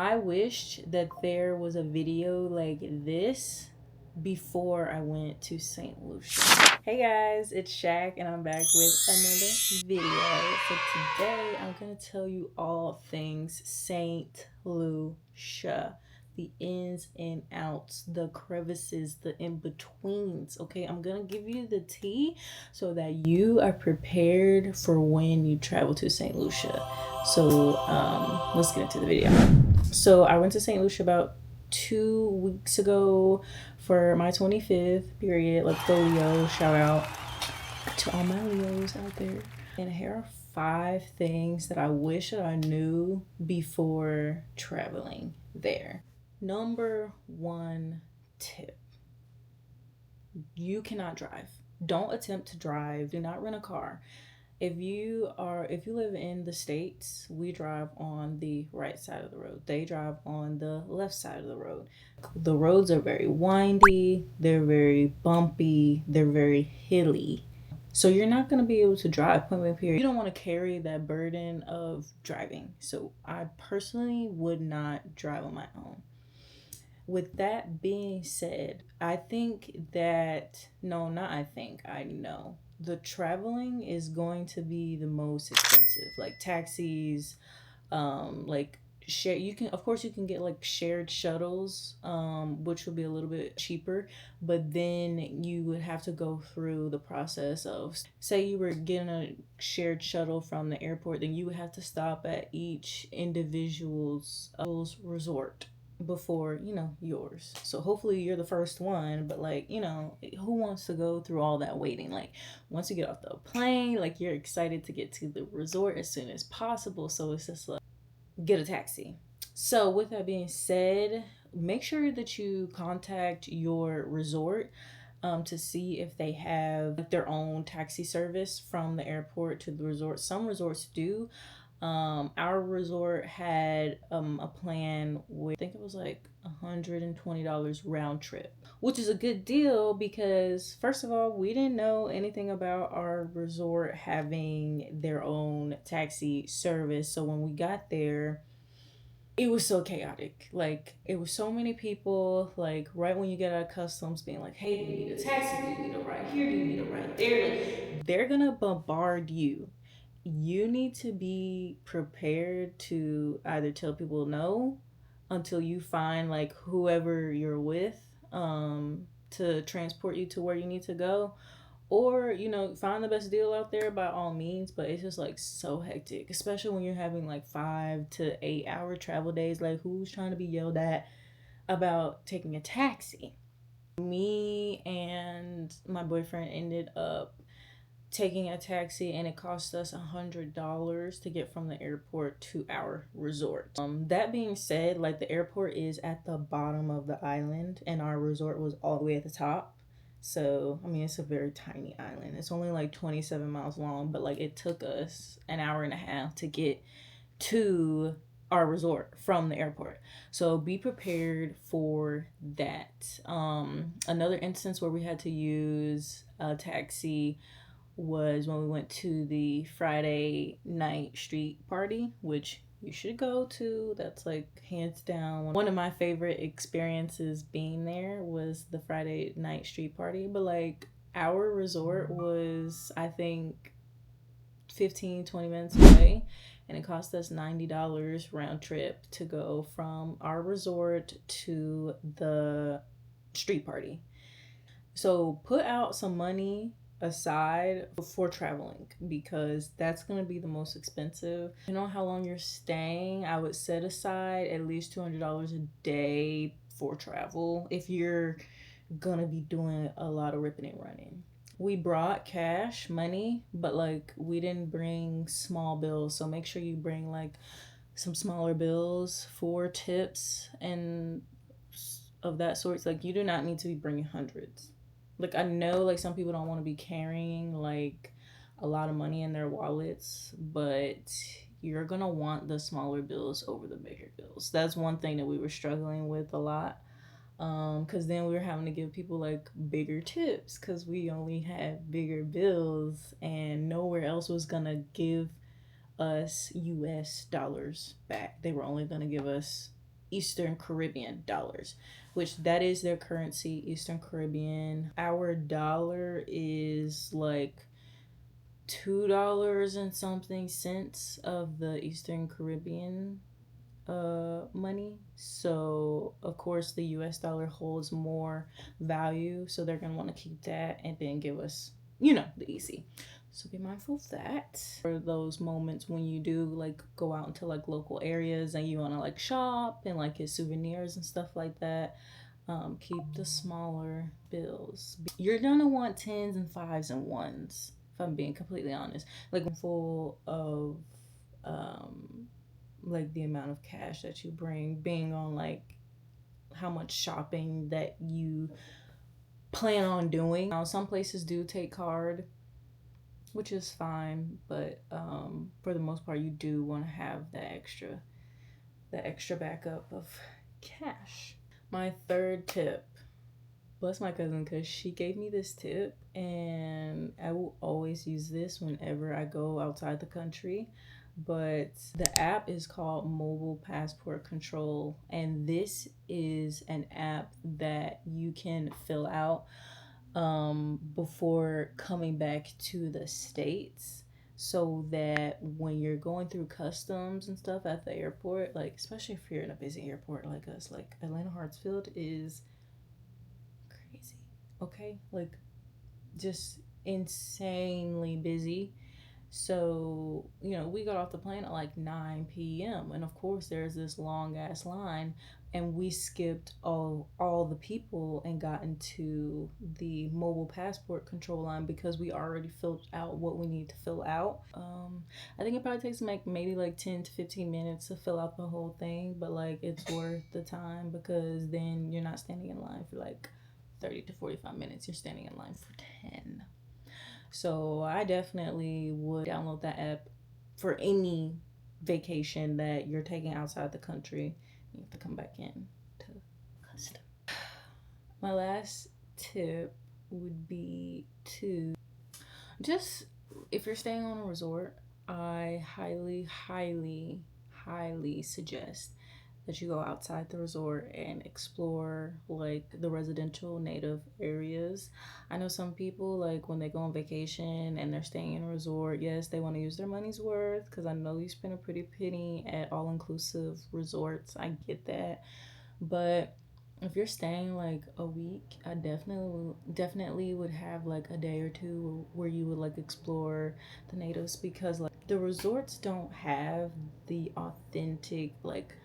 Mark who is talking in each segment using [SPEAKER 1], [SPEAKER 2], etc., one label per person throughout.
[SPEAKER 1] I wished that there was a video like this before I went to St. Lucia. Hey guys, it's Shaq and I'm back with another video. So today I'm gonna tell you all things St. Lucia. The ins and outs, the crevices, the in-betweens. Okay, I'm gonna give you the tea so that you are prepared for when you travel to St. Lucia. So let's get into the video. So I went to St. Lucia about 2 weeks ago for my 25th period. Let's go, Leo. Shout out to all my Leos out there. And here are 5 things that I wish that I knew before traveling there. Number 1 tip: you cannot drive. Don't attempt to drive. Do not rent a car. If you live in the States, we drive on the right side of the road. They drive on the left side of the road. The roads are very windy, they're very bumpy, they're very hilly. So you're not going to be able to drive, point blank period. You don't want to carry that burden of driving. So I personally would not drive on my own. With that being said, I know the traveling is going to be the most expensive. Like taxis, like share. You can get like shared shuttles, which will be a little bit cheaper. But then you would have to go through the process of, say you were getting a shared shuttle from the airport, then you would have to stop at each individual's resort before yours. So hopefully you're the first one, but like who wants to go through all that waiting? Like once you get off the plane, like you're excited to get to the resort as soon as possible. So it's just like, get a taxi. So with that being said, make sure that you contact your resort to see if they have their own taxi service from the airport to the resort. Some resorts do. Our resort had a plan where I think it was like $120 round trip, which is a good deal because first of all, we didn't know anything about our resort having their own taxi service. So when we got there, it was so chaotic. Like it was so many people. Like right when you get out of customs, being like, "Hey, do you need a taxi? Do you need a ride here? Do you need a ride there?" Like they're gonna bombard you. You need to be prepared to either tell people no until you find like whoever you're with to transport you to where you need to go, or find the best deal out there by all means. But it's just like so hectic, especially when you're having like 5 to 8 hour travel days. Like who's trying to be yelled at about taking a taxi? Me and my boyfriend ended up taking a taxi, and it cost us $100 to get from the airport to our resort. That being said, like the airport is at the bottom of the island and our resort was all the way at the top. So I mean, it's a very tiny island. It's only like 27 miles long, but like it took us an hour and a half to get to our resort from the airport. So be prepared for that. Another instance where we had to use a taxi was when we went to the Friday night street party, which you should go to. That's like hands down one of my favorite experiences. Being there was the Friday night street party. But like our resort was, I think, 15-20 minutes away, and it cost us $90 round trip to go from our resort to the street party. So put out some money aside for traveling because that's going to be the most expensive. You know how long you're staying, I would set aside at least $200 a day for travel if you're going to be doing a lot of ripping and running. We brought cash money, but like we didn't bring small bills. So make sure you bring like some smaller bills for tips and of that sort. Like you do not need to be bringing hundreds. Like I know like some people don't want to be carrying like a lot of money in their wallets, but you're gonna want the smaller bills over the bigger bills. That's one thing that we were struggling with a lot, because then we were having to give people like bigger tips because we only had bigger bills and nowhere else was gonna give us US dollars back. They were only gonna give us Eastern Caribbean dollars, which that is their currency, Eastern Caribbean. Our dollar is like $2 and something cents of the Eastern Caribbean money. So of course the US dollar holds more value, so they're gonna want to keep that and then give us, the easy. So be mindful of that. For those moments when you do like go out into like local areas and you want to like shop and like get souvenirs and stuff like that, keep the smaller bills. You're gonna want tens and fives and ones, if I'm being completely honest. Like full of like the amount of cash that you bring, being on like how much shopping that you plan on doing. Now, some places do take card, which is fine, but for the most part, you do want to have the extra backup of cash. My third tip, bless my cousin because she gave me this tip, and I will always use this whenever I go outside the country. But the app is called Mobile Passport Control, and this is an app that you can fill out before coming back to the States, so that when you're going through customs and stuff at the airport, like especially if you're in a busy airport like us, like Atlanta Hartsfield is crazy, okay? Like just insanely busy. So, we got off the plane at like 9 p.m. And of course, there's this long ass line. And we skipped all the people and got into the mobile passport control line because we already filled out what we need to fill out. I think it probably takes like maybe like 10 to 15 minutes to fill out the whole thing. But like it's worth the time because then you're not standing in line for like 30 to 45 minutes. You're standing in line for 10. So I definitely would download that app for any vacation that you're taking outside the country. You have to come back in to custom. My last tip would be to just, if you're staying on a resort, I highly, highly, highly suggest that you go outside the resort and explore like the residential native areas. I know some people like when they go on vacation and they're staying in a resort, yes, they want to use their money's worth because I know you spend a pretty penny at all-inclusive resorts. I get that. But if you're staying like a week, I definitely would have like a day or two where you would like explore the natives, because like the resorts don't have the authentic like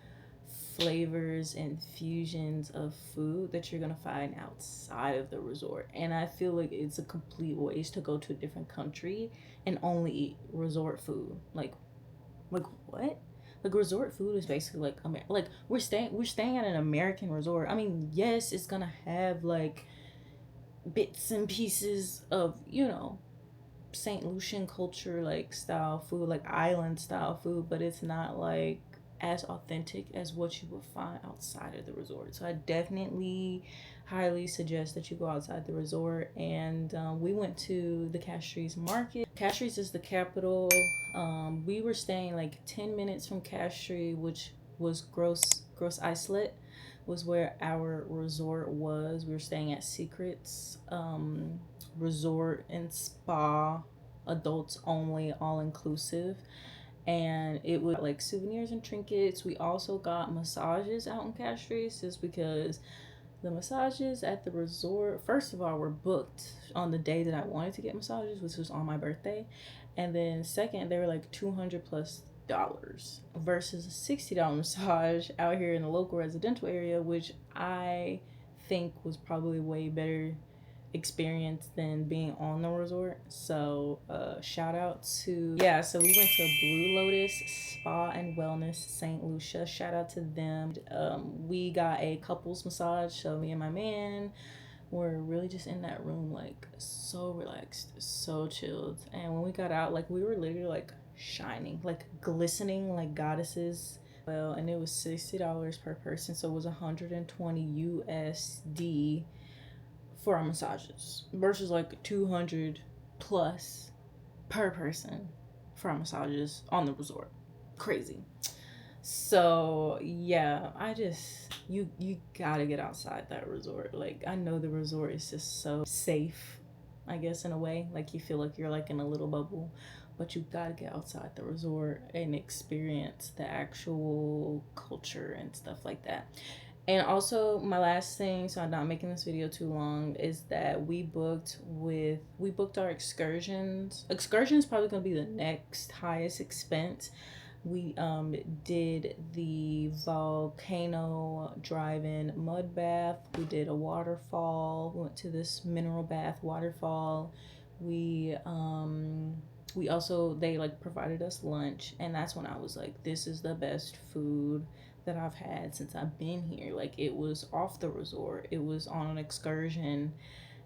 [SPEAKER 1] flavors and fusions of food that you're gonna find outside of the resort. And I feel like it's a complete waste to go to a different country and only eat resort food. Like what? Like resort food is basically like like we're staying at an American resort. I mean, yes, it's gonna have like bits and pieces of St. Lucian culture like style food, like island style food, but it's not like as authentic as what you would find outside of the resort. So I definitely highly suggest that you go outside the resort. And we went to the Castries market. Castries is the capital. We were staying like 10 minutes from Castries, which was Gross Islet was where our resort was. We were staying at Secrets Resort and Spa, adults only, all inclusive. And it was like souvenirs and trinkets. We also got massages out in Castries, just because the massages at the resort, first of all, were booked on the day that I wanted to get massages, which was on my birthday. And then second, they were like $200+ versus a $60 massage out here in the local residential area, which I think was probably way better experience than being on the resort. So shout out to, so we went to Blue Lotus Spa and Wellness St. Lucia. Shout out to them. We got a couples massage, so me and my man were really just in that room like so relaxed, so chilled. And when we got out, like we were literally like shining, like glistening like goddesses. Well, and it was $60 per person, so it was 120 USD for our massages versus like 200 plus per person for our massages on the resort. Crazy. So yeah, I just you gotta get outside that resort. Like I know the resort is just so safe, I guess in a way. Like you feel like you're like in a little bubble, but you gotta get outside the resort and experience the actual culture and stuff like that. And also my last thing, so I'm not making this video too long, is that we booked our excursions. Excursions probably gonna be the next highest expense. We did the volcano drive-in mud bath. We did a waterfall. We went to this mineral bath waterfall. We also, they like provided us lunch, and that's when I was like, this is the best food that I've had since I've been here. Like it was off the resort. It was on an excursion,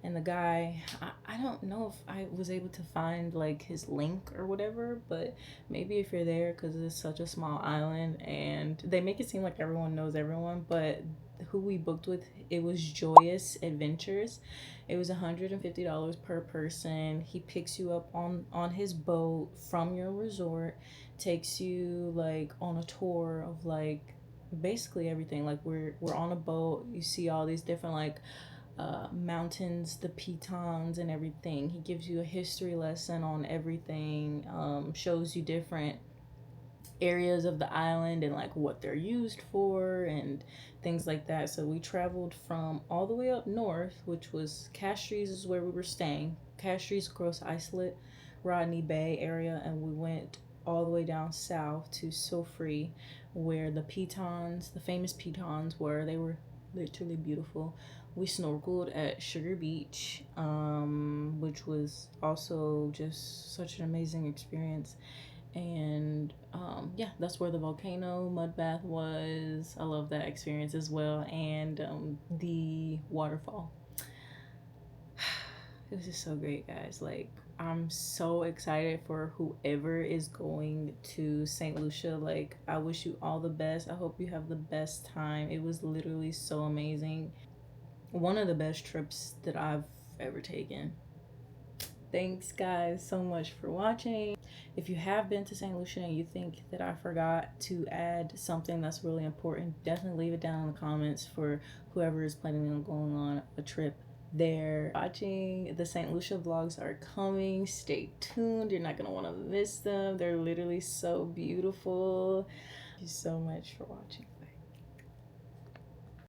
[SPEAKER 1] and the guy, I don't know if I was able to find like his link or whatever, but maybe if you're there, because it's such a small island and they make it seem like everyone knows everyone, but who we booked with, it was Joyous Adventures. It was $150 per person. He picks you up on his boat from your resort, takes you like on a tour of like basically everything. Like we're on a boat, you see all these different like mountains, the pitons, and everything. He gives you a history lesson on everything, shows you different areas of the island and like what they're used for and things like that. So we traveled from all the way up north, which was Castries is where we were staying. Castries, Gross Islip, Rodney Bay area, and we went all the way down south to Sofree, where the pitons, the famous pitons, were. They were literally beautiful. We snorkeled at Sugar Beach, which was also just such an amazing experience. And yeah, that's where the volcano mud bath was. I love that experience as well. And the waterfall, it was just so great, guys. Like I'm so excited for whoever is going to St. Lucia. Like I wish you all the best. I hope you have the best time. It was literally so amazing. One of the best trips that I've ever taken. Thanks, guys, so much for watching. If you have been to St. Lucia and you think that I forgot to add something that's really important, definitely leave it down in the comments for whoever is planning on going on a trip there. Watching the St. Lucia vlogs are coming. Stay tuned. You're not going to want to miss them. They're literally so beautiful. Thank you so much for watching.